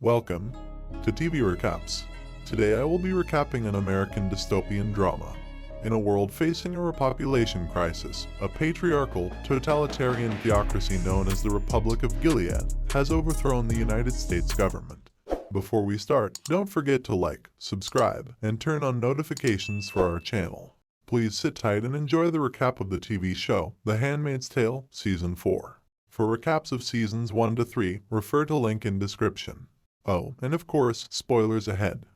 Welcome to TV Recaps. Today I will be recapping an American dystopian drama. In a world facing a repopulation crisis, a patriarchal, totalitarian theocracy known as the Republic of Gilead has overthrown the United States government. Before we start, don't forget to like, subscribe, and turn on notifications for our channel. Please sit tight and enjoy the recap of the TV show, The Handmaid's Tale, Season 4. For recaps of Seasons 1 to 3, refer to link in description. Oh, and of course, spoilers ahead.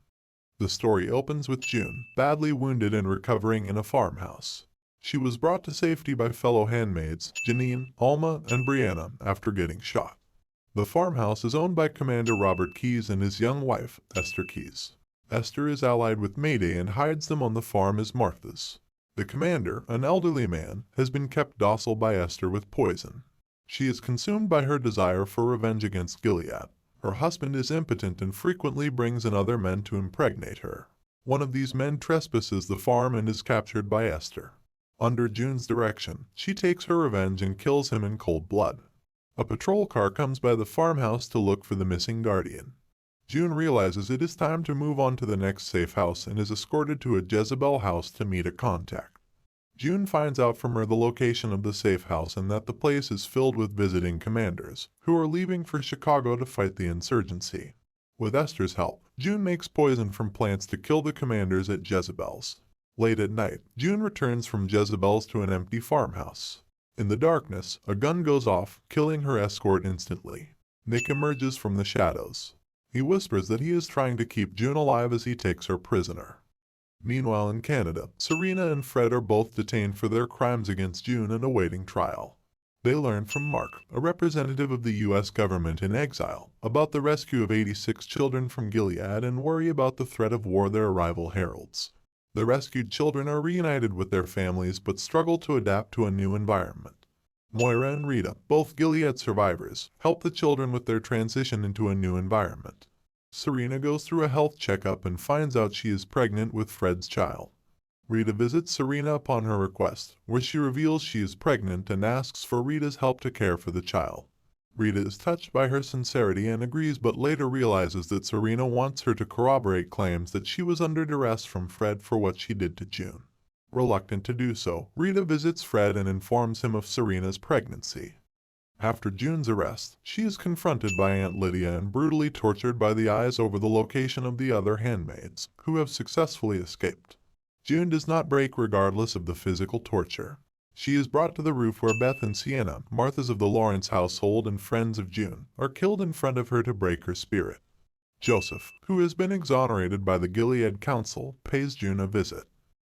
The story opens with June, badly wounded and recovering in a farmhouse. She was brought to safety by fellow handmaids, Janine, Alma, and Brianna, after getting shot. The farmhouse is owned by Commander Robert Keyes and his young wife, Esther Keyes. Esther is allied with Mayday and hides them on the farm as Martha's. The commander, an elderly man, has been kept docile by Esther with poison. She is consumed by her desire for revenge against Gilead. Her husband is impotent and frequently brings in other men to impregnate her. One of these men trespasses the farm and is captured by Esther. Under June's direction, she takes her revenge and kills him in cold blood. A patrol car comes by the farmhouse to look for the missing guardian. June realizes it is time to move on to the next safe house and is escorted to a Jezebel house to meet a contact. June finds out from her the location of the safe house and that the place is filled with visiting commanders, who are leaving for Chicago to fight the insurgency. With Esther's help, June makes poison from plants to kill the commanders at Jezebel's. Late at night, June returns from Jezebel's to an empty farmhouse. In the darkness, a gun goes off, killing her escort instantly. Nick emerges from the shadows. He whispers that he is trying to keep June alive as he takes her prisoner. Meanwhile in Canada, Serena and Fred are both detained for their crimes against June and awaiting trial. They learn from Mark, a representative of the U.S. government in exile, about the rescue of 86 children from Gilead and worry about the threat of war their arrival heralds. The rescued children are reunited with their families but struggle to adapt to a new environment. Moira and Rita, both Gilead survivors, help the children with their transition into a new environment. Serena goes through a health checkup and finds out she is pregnant with Fred's child. Rita visits Serena upon her request, where she reveals she is pregnant and asks for Rita's help to care for the child. Rita is touched by her sincerity and agrees but later realizes that Serena wants her to corroborate claims that she was under duress from Fred for what she did to June. Reluctant to do so, Rita visits Fred and informs him of Serena's pregnancy. After June's arrest, she is confronted by Aunt Lydia and brutally tortured by the eyes over the location of the other handmaids, who have successfully escaped. June does not break regardless of the physical torture. She is brought to the roof where Beth and Sienna, Marthas of the Lawrence household and friends of June, are killed in front of her to break her spirit. Joseph, who has been exonerated by the Gilead Council, pays June a visit.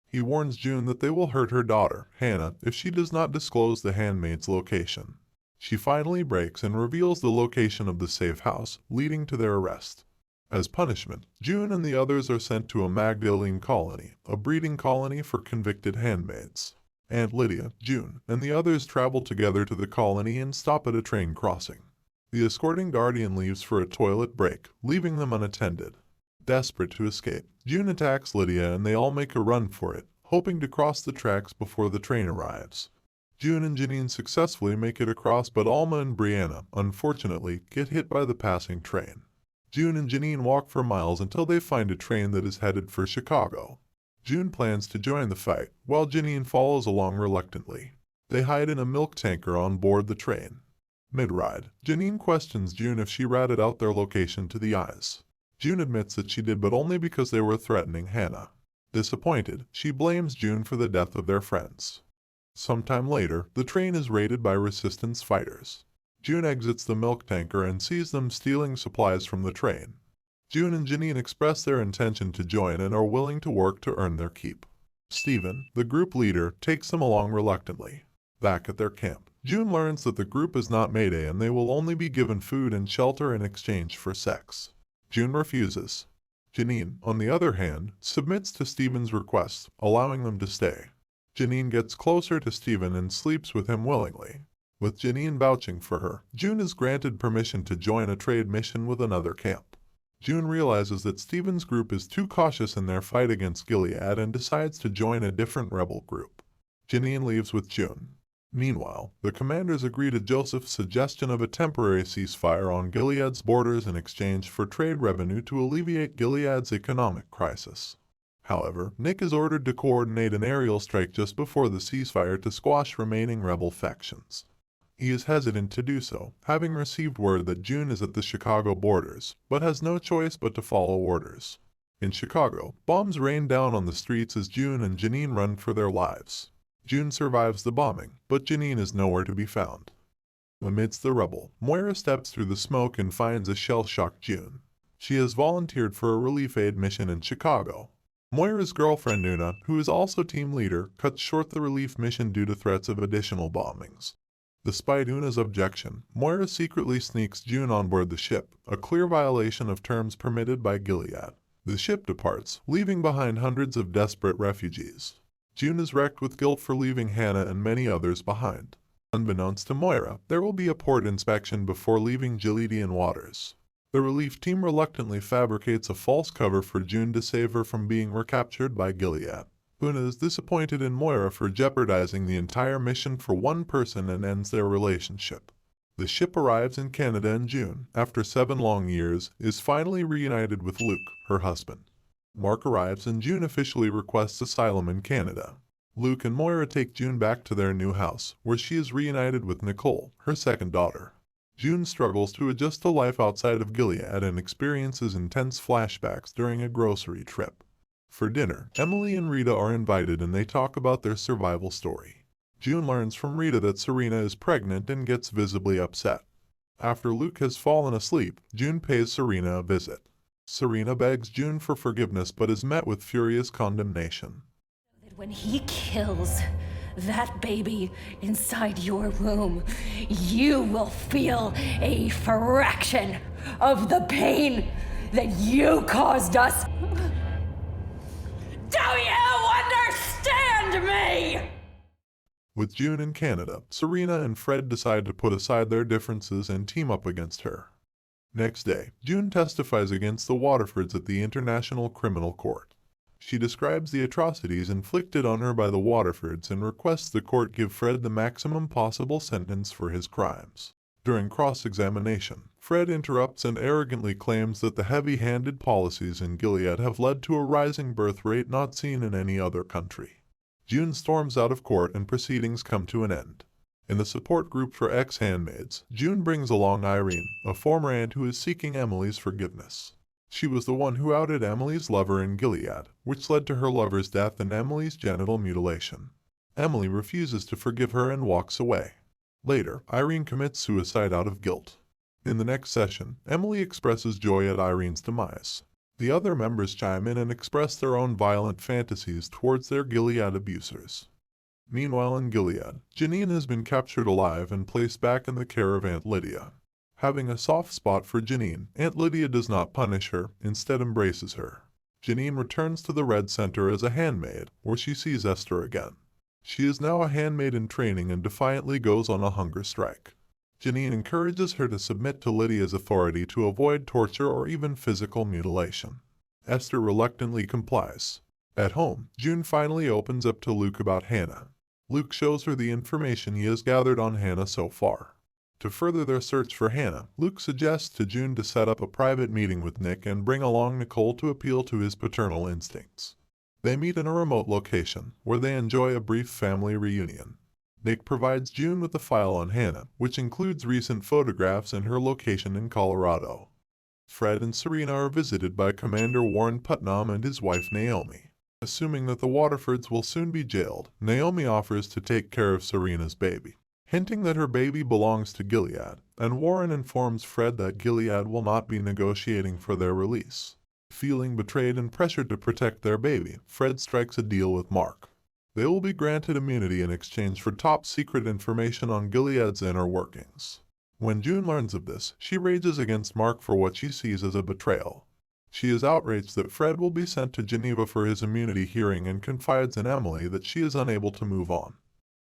He warns June that they will hurt her daughter, Hannah, if she does not disclose the handmaid's location. She finally breaks and reveals the location of the safe house, leading to their arrest. As punishment, June and the others are sent to a Magdalene colony, a breeding colony for convicted handmaids. Aunt Lydia, June, and the others travel together to the colony and stop at a train crossing. The escorting guardian leaves for a toilet break, leaving them unattended. Desperate to escape, June attacks Lydia and they all make a run for it, hoping to cross the tracks before the train arrives. June and Janine successfully make it across but Alma and Brianna, unfortunately, get hit by the passing train. June and Janine walk for miles until they find a train that is headed for Chicago. June plans to join the fight, while Janine follows along reluctantly. They hide in a milk tanker on board the train. Mid-ride, Janine questions June if she ratted out their location to the eyes. June admits that she did but only because they were threatening Hannah. Disappointed, she blames June for the death of their friends. Sometime later, the train is raided by resistance fighters. June exits the milk tanker and sees them stealing supplies from the train. June and Janine express their intention to join and are willing to work to earn their keep. Stephen, the group leader, takes them along reluctantly. Back at their camp, June learns that the group is not Mayday and they will only be given food and shelter in exchange for sex. June refuses. Janine, on the other hand, submits to Stephen's request, allowing them to stay. Janine gets closer to Stephen and sleeps with him willingly. With Janine vouching for her, June is granted permission to join a trade mission with another camp. June realizes that Stephen's group is too cautious in their fight against Gilead and decides to join a different rebel group. Janine leaves with June. Meanwhile, the commanders agree to Joseph's suggestion of a temporary ceasefire on Gilead's borders in exchange for trade revenue to alleviate Gilead's economic crisis. However, Nick is ordered to coordinate an aerial strike just before the ceasefire to squash remaining rebel factions. He is hesitant to do so, having received word that June is at the Chicago borders, but has no choice but to follow orders. In Chicago, bombs rain down on the streets as June and Janine run for their lives. June survives the bombing, but Janine is nowhere to be found. Amidst the rubble, Moira steps through the smoke and finds a shell-shocked June. She has volunteered for a relief aid mission in Chicago. Moira's girlfriend Una, who is also team leader, cuts short the relief mission due to threats of additional bombings. Despite Una's objection, Moira secretly sneaks June on board the ship, a clear violation of terms permitted by Gilead. The ship departs, leaving behind hundreds of desperate refugees. June is wrecked with guilt for leaving Hannah and many others behind. Unbeknownst to Moira, there will be a port inspection before leaving Gileadian waters. The relief team reluctantly fabricates a false cover for June to save her from being recaptured by Gilead. Una is disappointed in Moira for jeopardizing the entire mission for one person and ends their relationship. The ship arrives in Canada in June, after 7 long years, is finally reunited with Luke, her husband. Mark arrives and June officially requests asylum in Canada. Luke and Moira take June back to their new house, where she is reunited with Nicole, her second daughter. June struggles to adjust to life outside of Gilead and experiences intense flashbacks during a grocery trip. For dinner, Emily and Rita are invited and they talk about their survival story. June learns from Rita that Serena is pregnant and gets visibly upset. After Luke has fallen asleep, June pays Serena a visit. Serena begs June for forgiveness but is met with furious condemnation. When he kills that baby inside your womb, you will feel a fraction of the pain that you caused us. Do you understand me? With June in Canada, Serena and Fred decide to put aside their differences and team up against her. Next day, June testifies against the Waterfords at the International Criminal Court. She describes the atrocities inflicted on her by the Waterfords and requests the court give Fred the maximum possible sentence for his crimes. During cross-examination, Fred interrupts and arrogantly claims that the heavy-handed policies in Gilead have led to a rising birth rate not seen in any other country. June storms out of court and proceedings come to an end. In the support group for ex-handmaids, June brings along Irene, a former aunt who is seeking Emily's forgiveness. She was the one who outed Emily's lover in Gilead, which led to her lover's death and Emily's genital mutilation. Emily refuses to forgive her and walks away. Later, Irene commits suicide out of guilt. In the next session, Emily expresses joy at Irene's demise. The other members chime in and express their own violent fantasies towards their Gilead abusers. Meanwhile in Gilead, Janine has been captured alive and placed back in the care of Aunt Lydia. Having a soft spot for Janine, Aunt Lydia does not punish her, instead embraces her. Janine returns to the Red Center as a handmaid, where she sees Esther again. She is now a handmaid in training and defiantly goes on a hunger strike. Janine encourages her to submit to Lydia's authority to avoid torture or even physical mutilation. Esther reluctantly complies. At home, June finally opens up to Luke about Hannah. Luke shows her the information he has gathered on Hannah so far. To further their search for Hannah, Luke suggests to June to set up a private meeting with Nick and bring along Nicole to appeal to his paternal instincts. They meet in a remote location, where they enjoy a brief family reunion. Nick provides June with a file on Hannah, which includes recent photographs and her location in Colorado. Fred and Serena are visited by Commander Warren Putnam and his wife Naomi. Assuming that the Waterfords will soon be jailed, Naomi offers to take care of Serena's baby, hinting that her baby belongs to Gilead, and Warren informs Fred that Gilead will not be negotiating for their release. Feeling betrayed and pressured to protect their baby, Fred strikes a deal with Mark. They will be granted immunity in exchange for top-secret information on Gilead's inner workings. When June learns of this, she rages against Mark for what she sees as a betrayal. She is outraged that Fred will be sent to Geneva for his immunity hearing and confides in Emily that she is unable to move on.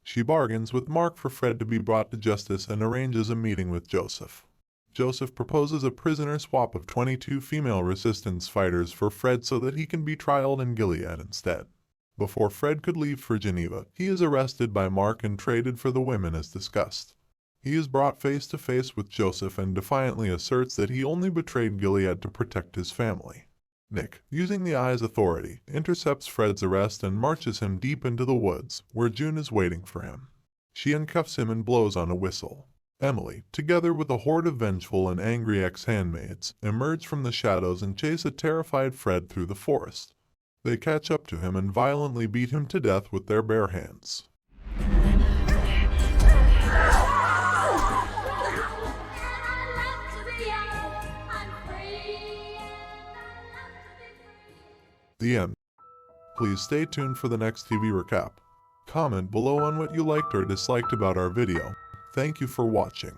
She bargains with Mark for Fred to be brought to justice and arranges a meeting with Joseph. Joseph proposes a prisoner swap of 22 female resistance fighters for Fred so that he can be trialed in Gilead instead. Before Fred could leave for Geneva, he is arrested by Mark and traded for the women as discussed. He is brought face to face with Joseph and defiantly asserts that he only betrayed Gilead to protect his family. Nick, using the Eye's authority, intercepts Fred's arrest and marches him deep into the woods, where June is waiting for him. She uncuffs him and blows on a whistle. Emily, together with a horde of vengeful and angry ex-handmaids, emerge from the shadows and chase a terrified Fred through the forest. They catch up to him and violently beat him to death with their bare hands. The end. Please stay tuned for the next TV recap. Comment below on what you liked or disliked about our video. Thank you for watching.